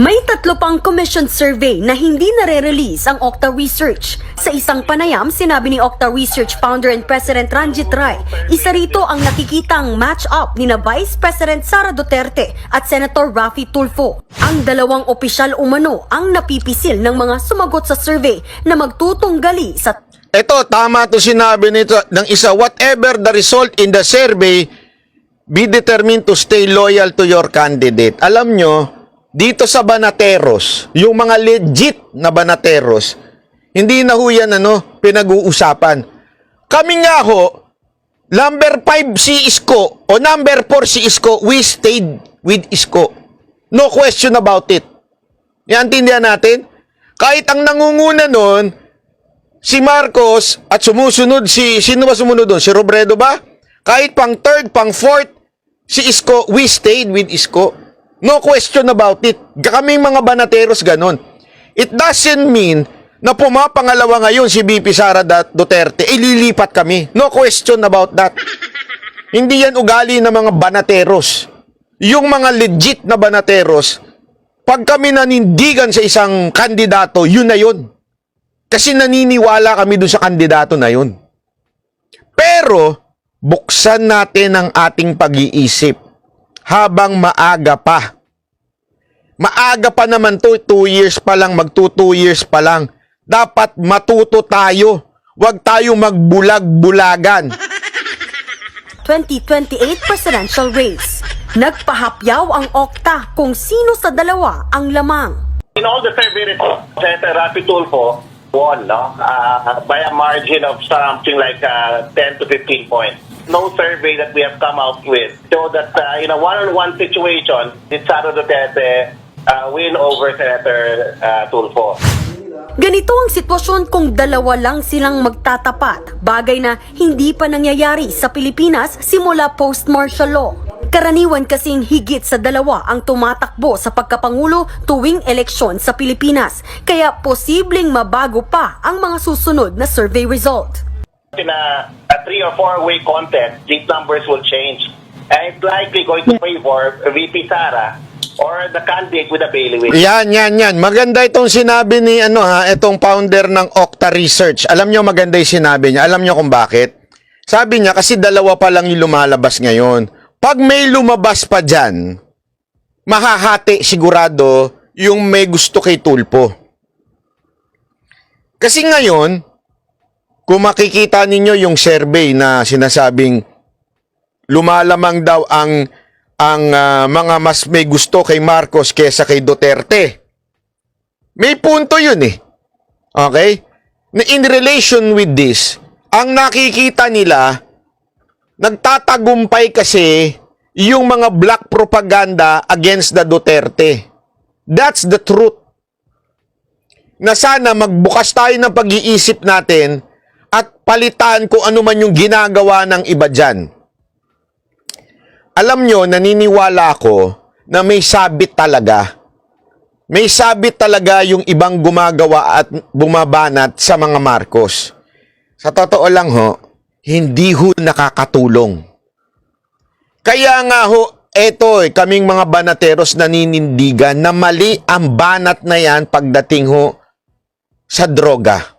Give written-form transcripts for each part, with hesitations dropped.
May 3 pang commission survey na hindi nare-release ang Okta Research. Sa isang panayam, sinabi ni Okta Research founder and President Ranjit Rai, isa rito ang nakikitang match-up ni na Vice President Sara Duterte at Senator Raffy Tulfo. Ang dalawang opisyal umano ang napipisil ng mga sumagot sa survey na magtutunggali sa... Ito, tama to sinabi nito ng isa, whatever the result in the survey, be determined to stay loyal to your candidate. Alam nyo, dito sa Banateros, yung mga legit na Banateros, hindi na ho yan pinag-uusapan. Kami nga ho, number 5 si Isko o number 4 si Isko, we stayed with Isko. No question about it. Yan, tindihan natin. Kahit ang nangunguna nun, si Marcos at sumusunod sino ba sumunod doon? Si Robredo ba? Kahit pang 3rd, pang 4th, si Isko, we stayed with Isko. No question about it. Kaming mga Banateros ganon. It doesn't mean na pumapangalawa ngayon si VP Sara Duterte, ililipat kami. No question about that. Hindi yan ugali ng mga Banateros. Yung mga legit na Banateros, pag kami nanindigan sa isang kandidato, yun na yun. Kasi naniniwala kami doon sa kandidato na yun. Pero, buksan natin ang ating pag-iisip habang maaga pa. Maaga pa naman to, 2 years pa lang, magto 2 years pa lang. Dapat matuto tayo. Huwag tayo magbulag-bulagan. 2028 presidential race. Nagpahapyaw ang Okta kung sino sa dalawa ang lamang. In all the survey results, Senator Raffy Tulfo won by a margin of something like 10 to 15 points. No survey that we have come out with show that in a one-on-one situation, did Sara Duterte win over Senator Tulfo. Ganito ang sitwasyon kung dalawa lang silang magtatapat, bagay na hindi pa nangyayari sa Pilipinas simula post-martial law. Karaniwan kasing higit sa dalawa ang tumatakbo sa pagkapangulo tuwing eleksyon sa Pilipinas, kaya posibleng mabago pa ang mga susunod na survey result. In a 3 or 4 way contest, these numbers will change. And it's likely going to favor VP Sara or the candidate with a bailiwick. Yan. Maganda itong sinabi ni itong founder ng Okta Research. Alam nyo maganda yung sinabi niya. Alam nyo kung bakit? Sabi niya kasi dalawa pa lang yung lumalabas ngayon. Pag may lumabas pa dyan, mahahati sigurado yung may gusto kay Tulfo. Kasi ngayon, kung makikita ninyo yung survey na sinasabing lumalamang daw ang mga mas may gusto kay Marcos kesa kay Duterte. May punto yun eh. Okay? In relation with this, ang nakikita nila, nagtatagumpay kasi yung mga black propaganda against the Duterte. That's the truth. Na sana magbukas tayo ng pag-iisip natin at palitan kung ano man yung ginagawa ng iba dyan. Alam nyo, naniniwala ako na may sabit talaga. May sabit talaga yung ibang gumagawa at bumabanat sa mga Marcos. Sa totoo lang ho, hindi ho nakakatulong. Kaya nga ho, kaming mga Banateros naninindigan na mali ang banat na yan pagdating ho sa droga.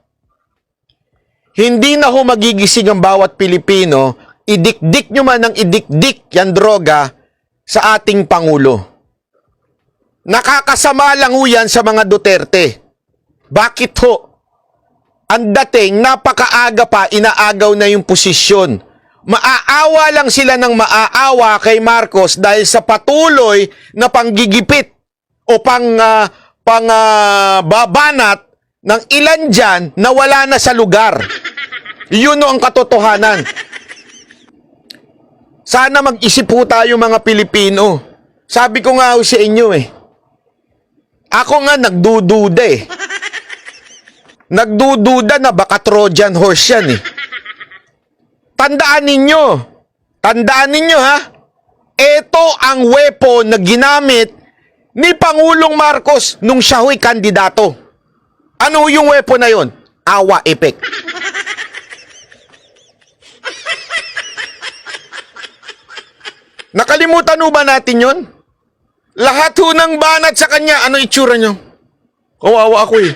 Hindi na ho magigising ang bawat Pilipino, idikdik nyo man ng idikdik yan droga sa ating Pangulo. Nakakasama lang ho yan sa mga Duterte. Bakit ho? Ang dating, napakaaga pa, inaagaw na yung posisyon. Maaawa lang sila ng maaawa kay Marcos dahil sa patuloy na panggigipit o babanat ng ilan dyan na wala na sa lugar. Yun ang katotohanan. Sana mag-isip po tayo mga Pilipino. Sabi ko nga sa inyo ako nga nagdududa Nagdududa na baka Trojan horse yan Tandaan ninyo ha. Ito ang weapon na ginamit ni Pangulong Marcos nung siya ho'y kandidato. Ano yung weapon na yon? Awa effect. Nakalimutan ba natin yon? Lahat ho ng banat sa kanya, ano itsura nyo? Kawawa ako eh.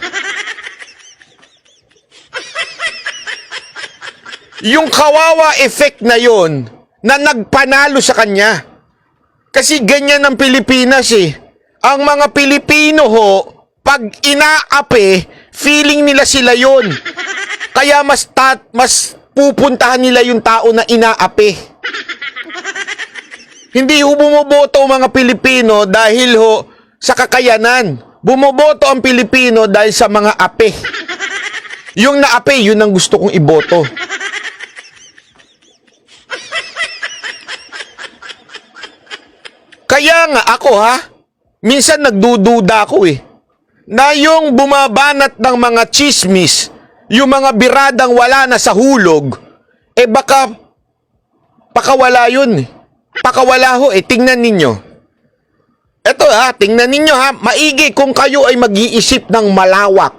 Yung kawawa effect na yon na nagpanalo sa kanya. Kasi ganyan ang Pilipinas eh. Ang mga Pilipino ho, pag inaapi, feeling nila sila yon. Kaya mas pupuntahan nila yung tao na inaapi. Hindi ho bumoboto ang mga Pilipino dahil ho sa kakayanan. Bumoboto ang Pilipino dahil sa mga api. Yung naapi, yun ang gusto kong iboto. Kaya nga ako minsan nagdududa ako eh, na yung bumabanat ng mga chismis, yung mga biradang wala na sa hulog, baka pakawala yun eh. Pakawala ho eh, tingnan ninyo. Eto tingnan ninyo maigi kung kayo ay mag-iisip ng malawak.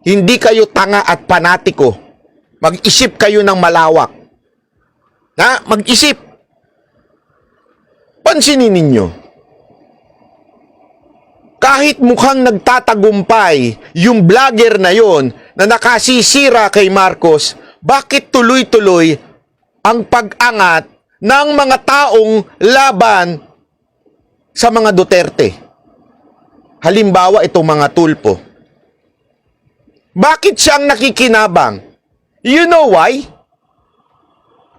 Hindi kayo tanga at panatiko. Mag-isip kayo ng malawak. Mag-isip. Pansinin ninyo. Kahit mukhang nagtatagumpay yung vlogger na yon na nakasisira kay Marcos, bakit tuloy-tuloy ang pag-angat ng mga taong laban sa mga Duterte? Halimbawa, itong mga tulpo. Bakit siyang nakikinabang? You know why?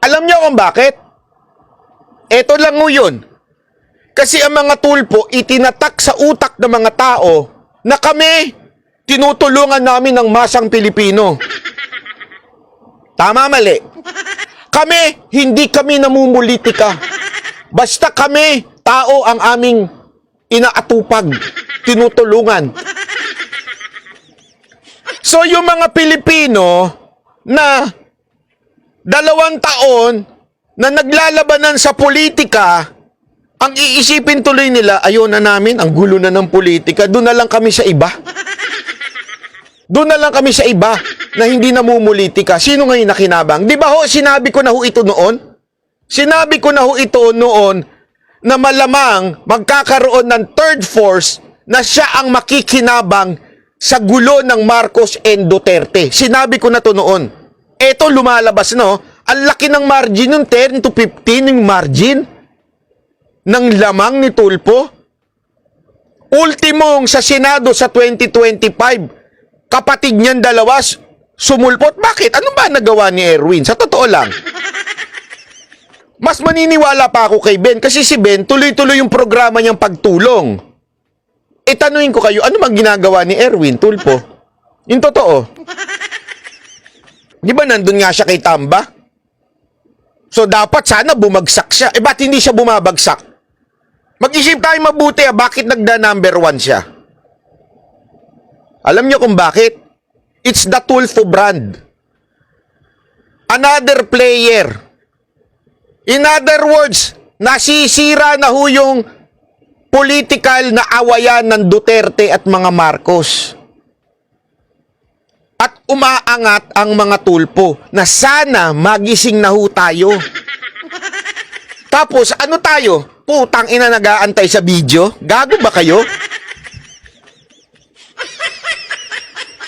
Alam niyo kung bakit? Ito lang mo yun. Kasi ang mga tulpo itinatak sa utak ng mga tao na kami, tinutulungan namin ng masang Pilipino. Tama, mali? Kami, hindi kami namumulitika. Basta kami, tao ang aming inaatupag, tinutulungan. So yung mga Pilipino na 2 taon na naglalabanan sa politika, ang iisipin tuloy nila, ayaw na namin, ang gulo na ng politika, doon na lang kami sa iba. Doon na lang kami sa iba na hindi namumulitika. Sino ngayon nakinabang? Di ba ho, sinabi ko na ho ito noon? Sinabi ko na ho ito noon na malamang magkakaroon ng third force na siya ang makikinabang sa gulo ng Marcos and Duterte. Sinabi ko na to noon. Eto lumalabas no, ang laki ng margin yung 10 to 15 yung margin ng lamang ni Tulpo. Ultimong sa Senado sa 2025, kapatid niyan dalawa sumulpot. Bakit? Ano ba nagawa ni Erwin? Sa totoo lang. Mas maniniwala pa ako kay Ben kasi si Ben tuloy-tuloy yung programa niyang pagtulong. Tanungin ko kayo, ano mang ginagawa ni Erwin Tulpo? Yung totoo. Di ba nandun nga siya kay Tamba? So dapat sana bumagsak siya. Ba't hindi siya bumabagsak? Mag-isip tayo mabuti, bakit nagda-number 1 siya? Alam niyo kung bakit? It's the Tulfo brand. Another player. In other words, nasisira na ho yung political na awayan ng Duterte at mga Marcos. At umaangat ang mga Tulpo na sana magising na ho tayo. Tapos, ano tayo? Putang ina, nag-aantay sa video? Gago ba kayo?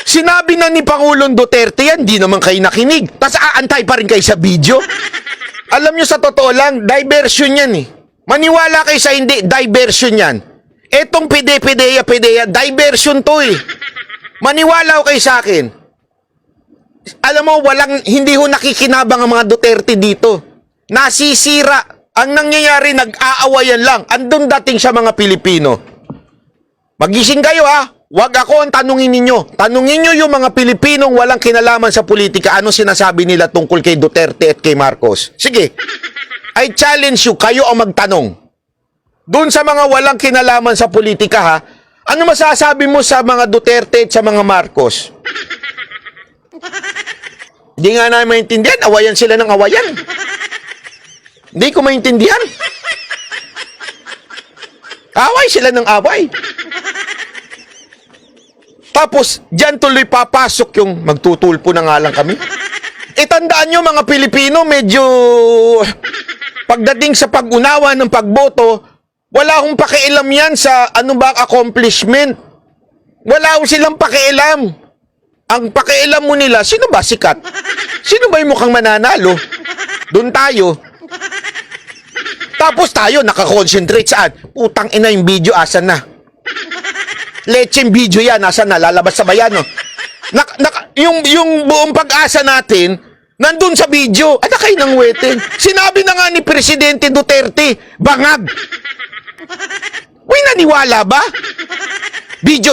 Sinabi na ni Pangulong Duterte yan, di naman kayo nakinig. Tapos aantay pa rin kayo sa video? Alam nyo sa totoo lang, diversion yan eh. Maniwala kayo sa hindi, diversion yan. Etong pedeya, diversion to eh. Maniwala kayo sa akin. Alam mo, hindi ho nakikinabang ang mga Duterte dito. Nasisira. Ang nangyayari, nag-aawayan lang. Andun dating sa mga Pilipino. Magising kayo Huwag ako ang tanungin ninyo. Tanungin nyo yung mga Pilipinong walang kinalaman sa politika. Anong sinasabi nila tungkol kay Duterte at kay Marcos? Sige. I challenge you, kayo ang magtanong. Doon sa mga walang kinalaman sa politika ano masasabi mo sa mga Duterte at sa mga Marcos? Hindi nga na maintindihan. Awayan sila ng awayan. Hindi ko maintindihan. Away sila ng away. Tapos, dyan tuloy papasok yung magtutulpo na nga lang kami. Tandaan nyo mga Pilipino, medyo pagdating sa pag-unawa ng pagboto, Wala akong pakialam yan sa ano ba accomplishment. Wala akong silang pakialam. Ang pakialam mo nila, sino ba sikat? Sino ba yung mukhang mananalo? Doon tayo. Tapos tayo nakakonsentrate saan? Putang ina yung video, asan na? Lecheng video yan, asan na? Lalabas sa bayan, no? Yung buong pag-asa natin, nandun sa video. Ano kayo ng wetin? Sinabi na nga ni Presidente Duterte, bangag. Uy, naniwala ba? Video.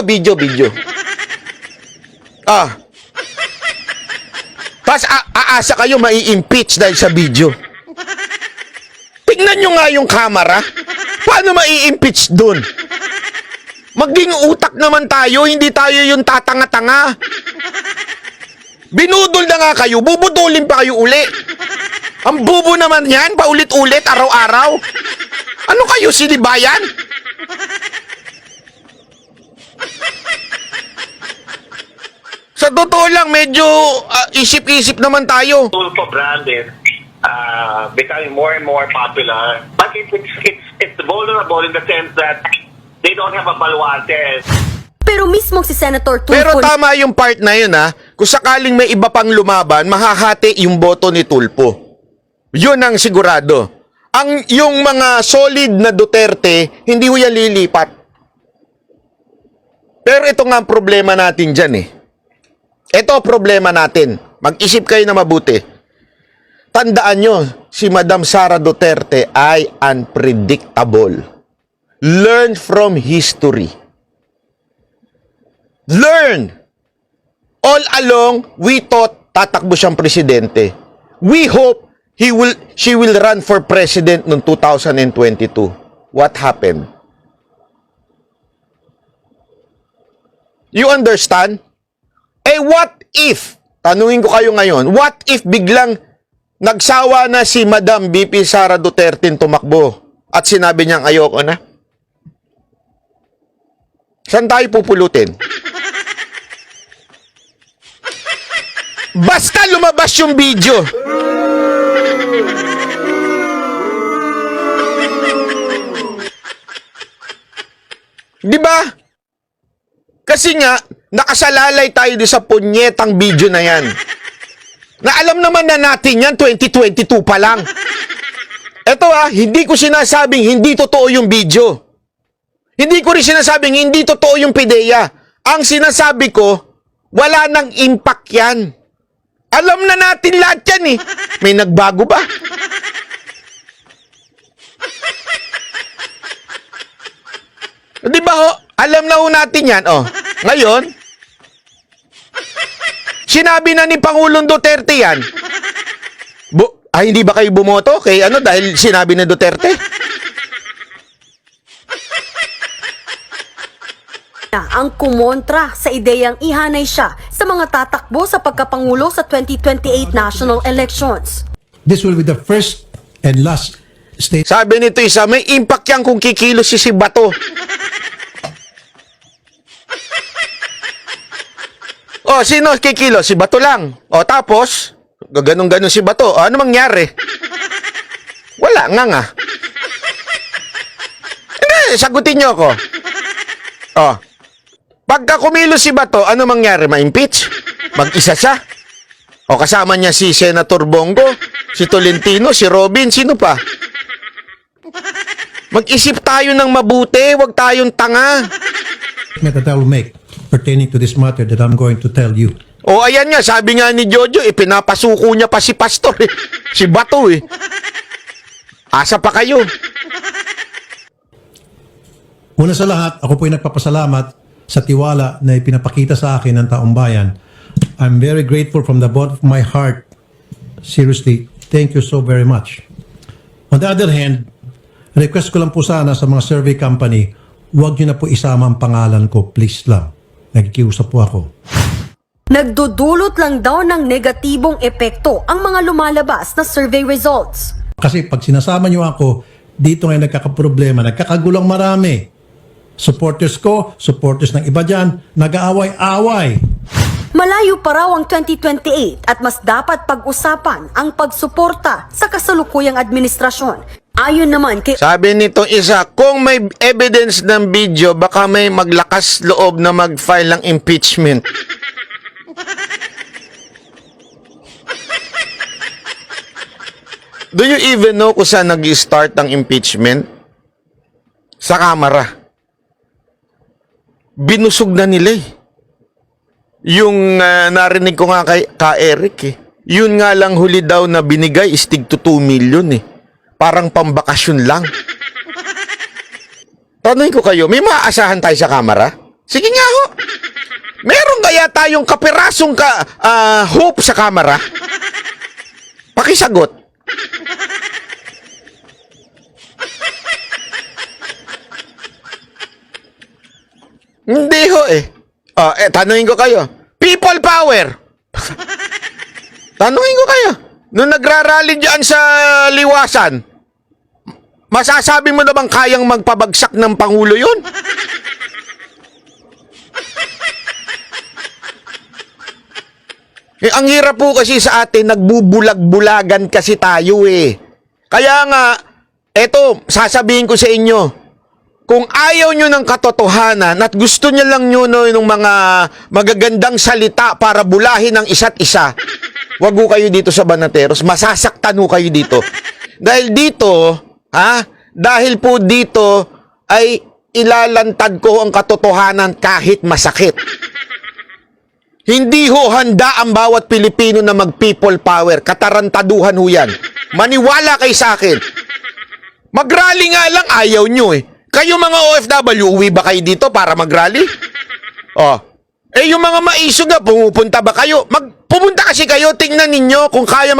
Tapos aasa kayo mai-impeach dahil sa video. Tingnan nyo nga yung camera. Paano mai-impeach dun? Maging utak naman tayo, hindi tayo yung tatanga-tanga. Binudol na nga kayo, bubudulin pa kayo uli. Ang bubo naman yan, paulit-ulit, araw-araw. Ano kayo, sinibayan? Sa totoo lang, medyo isip-isip naman tayo. Tulfo brand is becoming more and more popular. But it's vulnerable in the sense that they don't have a baluarte. Pero mismo si Senator Tulfo... Pero tama yung part na yun, ha. Kung sakaling may iba pang lumaban, mahahati yung boto ni Tulfo. Yun ang sigurado. Yung mga solid na Duterte, hindi ho yan lilipat. Pero ito nga ang problema natin dyan, eh. Ito problema natin. Mag-isip kayo na mabuti. Tandaan nyo, si Madam Sara Duterte ay unpredictable. Learn from history. Learn! All along, we thought tatakbo siyang presidente. We hope she will run for president noong 2022. What happened? You understand? What if, tanungin ko kayo ngayon, what if biglang nagsawa na si Madam BP Sara Duterte tumakbo at sinabi niyang ayoko na? Saan tayo pupulutin? Basta lumabas yung video. Di ba? Kasi nga, nakasalalay tayo sa punyetang video na yan. Na alam naman na natin yan, 2022 pa lang. Eto hindi ko sinasabing hindi totoo yung video. Hindi ko rin sinasabing hindi totoo yung PIDEA. Ang sinasabi ko, wala nang impact yan. Alam na natin lahat yan, eh. May nagbago ba? Di ba ho? Alam na ho natin yan, oh. Ngayon, sinabi na ni Pangulong Duterte yan. Hindi ba kayo bumoto? Dahil sinabi ni Duterte? ang kumontra sa ideyang ihanay siya sa mga tatakbo sa pagkapangulo sa 2028 national elections. This will be the first and last state. Sabi nito isa, may impact yan kung kikilos si Bato. Sino kikilos? Si Bato lang. Tapos, gaganong-ganon si Bato. Ano mangyari? Wala nga. Hindi, sagutin niyo ako. Pagka kumilos si Bato, ano mangyari? Ma-impeach? Mag-isa siya? Kasama niya si Senator Bongo, si Tolentino, si Robin, sino pa? Mag-isip tayo ng mabuti, wag tayong tanga. That I will make pertaining to this matter that I'm going to tell you. Ayan nga, sabi nga ni Jojo, pinapasuko niya pa si Pastor, si Bato, Asa pa kayo? Una sa lahat, ako po'y nagpapasalamat sa tiwala na ipinapakita sa akin ng taong bayan. I'm very grateful from the bottom of my heart. Seriously, thank you so very much. On the other hand, request ko lang po sana sa mga survey company, huwag nyo na po isama ang pangalan ko, please lang. Nagkikiusap po ako. Nagdudulot lang daw ng negatibong epekto ang mga lumalabas na survey results. Kasi pag sinasama nyo ako, dito ngayon nagkakaproblema, nagkakagulang marami. Supporters ko, supporters ng iba dyan, nag-aaway-away. Malayo pa raw ang 2028 at mas dapat pag-usapan ang pagsuporta sa kasalukuyang administrasyon. Ayon naman kay Sabi nito isa, kung may evidence ng video, baka may maglakas loob na mag-file ng impeachment. Do you even know kung saan nag-start ang impeachment? Sa Kamara. Binusog na nila eh. Yung narinig ko nga kay Eric eh. Yun nga lang huli daw na binigay is tig to 2 million eh. Parang pambakasyon lang. Tanungin ko kayo, may maaasahan tayo sa Kamara? Sige nga ho. Meron kaya tayong kapirasong hope sa Kamara? Pakisagot. Hindi ho eh. Tanungin ko kayo. People power. Tanungin ko kayo. Nung nagrarally dyan sa Liwasan, masasabi mo na bang kayang magpabagsak ng Pangulo yun? Ang hirap po kasi sa atin, nagbubulag-bulagan kasi tayo eh. Kaya nga, eto, sasabihin ko sa inyo, kung ayaw nyo ng katotohanan at gusto nyo lang nyo ng mga magagandang salita para bulahin ang isa't isa, wag ho kayo dito sa Banateros, masasaktan ho kayo dito. Dahil dito, dahil po dito ay ilalantad ko ang katotohanan kahit masakit. Hindi ho handa ang bawat Pilipino na mag-people power. Katarantaduhan ho yan. Maniwala kayo sa akin. Mag-rally nga lang, ayaw nyo eh. Kayo mga OFW, uwi ba kayo dito para mag-rally? Yung mga maisog na, pumupunta ba kayo? Pumunta kasi kayo, tingnan ninyo kung kaya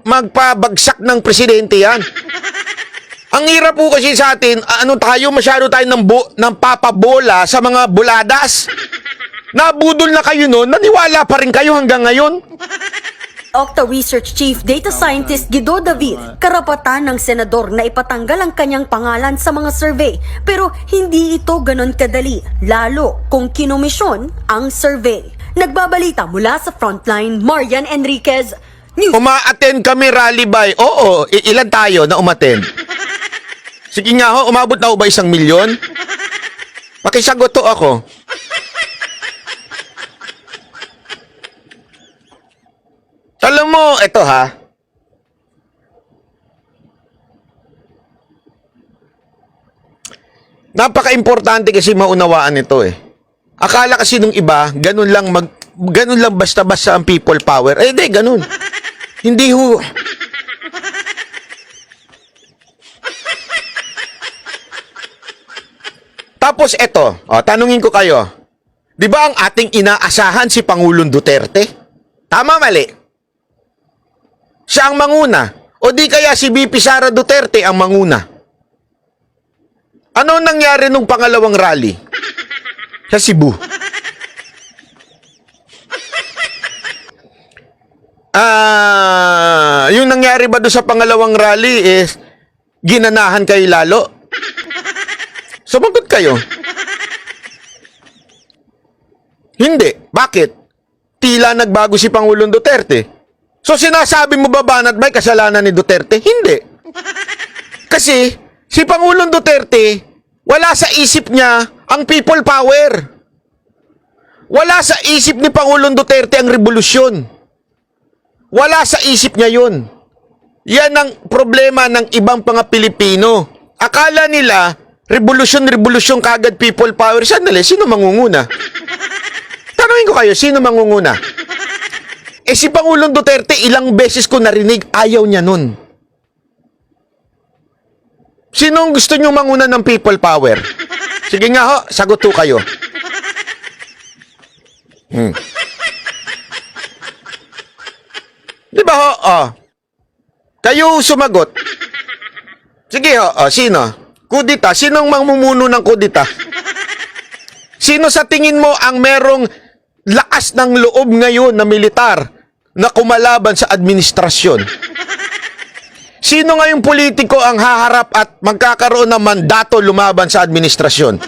magpabagsak ng presidente yan. Ang hirap po kasi sa atin, masyado tayo ng papabola sa mga buladas. Nabudol na kayo noon, naniwala pa rin kayo hanggang ngayon. Octa Research Chief Data Scientist Guido David, karapatan ng senador na ipatanggal ang kanyang pangalan sa mga survey. Pero hindi ito ganon kadali, lalo kung kinomisyon ang survey. Nagbabalita mula sa Frontline, Marian Enriquez, News. Uma-attend kami rally by. Oo, ilan tayo na umattend? Sige nga ho, umabot na ho ba 1 milyon? Pakisagot to ako. Alam mo, eto ha. Napaka-importante kasi maunawaan ito eh. Akala kasi nung iba, ganun lang basta-basta ang people power. Hindi, ganun. Hindi ho. Tapos eto, tanungin ko kayo. 'Di ba ang ating inaasahan si Pangulong Duterte? Tama mali? Siya ang manguna. O di kaya si VP Sara Duterte ang manguna? Ano nangyari nung pangalawang rally? Sa Cebu. Yung nangyari ba doon sa pangalawang rally is ginanahan kayo lalo? Sumagot kayo. Hindi. Bakit? Tila nagbago si Pangulong Duterte. So sinasabi mo ba banat ba'y kasalanan ni Duterte? Hindi. Kasi si Pangulong Duterte, wala sa isip niya ang people power. Wala sa isip ni Pangulong Duterte ang revolusyon. Wala sa isip niya yun. Yan ang problema ng ibang mga Pilipino. Akala nila, revolusyon kagad people power. Sandali, sino mangunguna? Tanungin ko kayo, sino mangunguna? Si Pangulong Duterte, ilang beses ko narinig, ayaw niya nun. Sino gusto nyo manguna ng people power? Sige nga ho, sagot ho kayo. Di ba ho? Kayo sumagot. Sige ho, sino? Kudita, sinong mamumuno ng kudita? Sino sa tingin mo ang merong lakas ng loob ngayon na militar na kumalaban sa administrasyon? Sino ngayong politiko ang haharap at magkakaroon ng mandato lumaban sa administrasyon?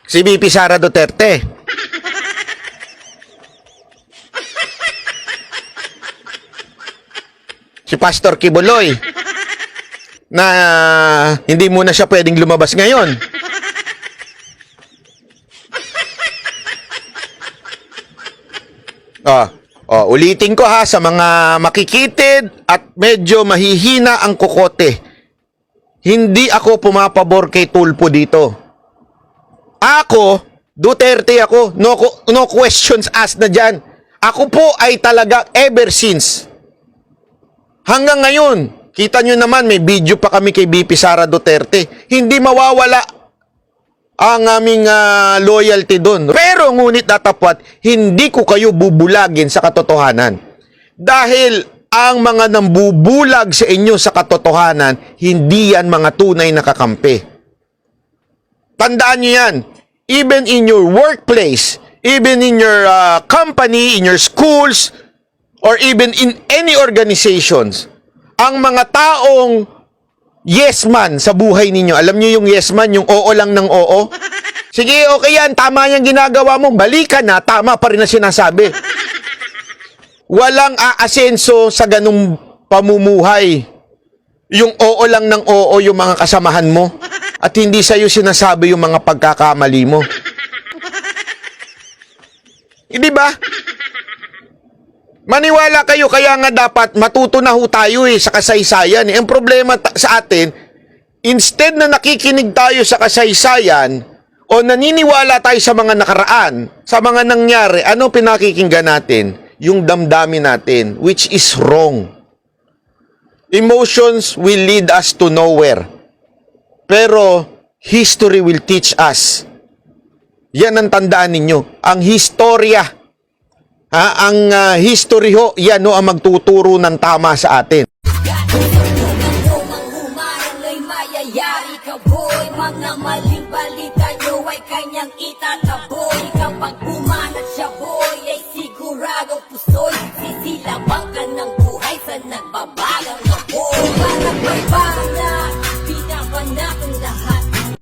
Si VP Sara Duterte. Pastor Kibuloy na hindi muna siya pwedeng lumabas ngayon. Ulitin ko ha sa mga makikitid at medyo mahihina ang kokote. Hindi ako pumapabor kay Tulfo dito. Ako, Duterte ako. No questions asked na dyan. Ako po ay talaga ever since. Hanggang ngayon, kita nyo naman may video pa kami kay BP Sara Duterte. Hindi mawawala ang aming loyalty doon. Pero ngunit datapwat, hindi ko kayo bubulagin sa katotohanan. Dahil ang mga nambubulag sa inyo sa katotohanan, hindi yan mga tunay na kakampi. Tandaan nyo yan. Even in your workplace, even in your company, in your schools, or even in any organizations, ang mga taong yes man sa buhay ninyo. Alam niyo yung yes man, yung oo lang ng oo? Sige, okay yan. Tama yung ginagawa mo. Mali ka na. Tama pa rin na sinasabi. Walang aasenso sa ganung pamumuhay. Yung oo lang ng oo yung mga kasamahan mo. At hindi sa'yo sinasabi yung mga pagkakamali mo. Hindi ba? Maniwala kayo, kaya nga dapat matuto na ho tayo sa kasaysayan. Ang problema sa atin, instead na nakikinig tayo sa kasaysayan o naniniwala tayo sa mga nakaraan, sa mga nangyari, ano pinakikinggan natin? Yung damdamin natin, which is wrong. Emotions will lead us to nowhere. Pero history will teach us. Yan ang tandaan ninyo. Ang historya, ang history ho, yan ho ang magtuturo ng tama sa atin. Mga maling balita nyo ay kanyang itataboy. Kapag pumanat siya boy, ay sigurado pusoy. Sisilang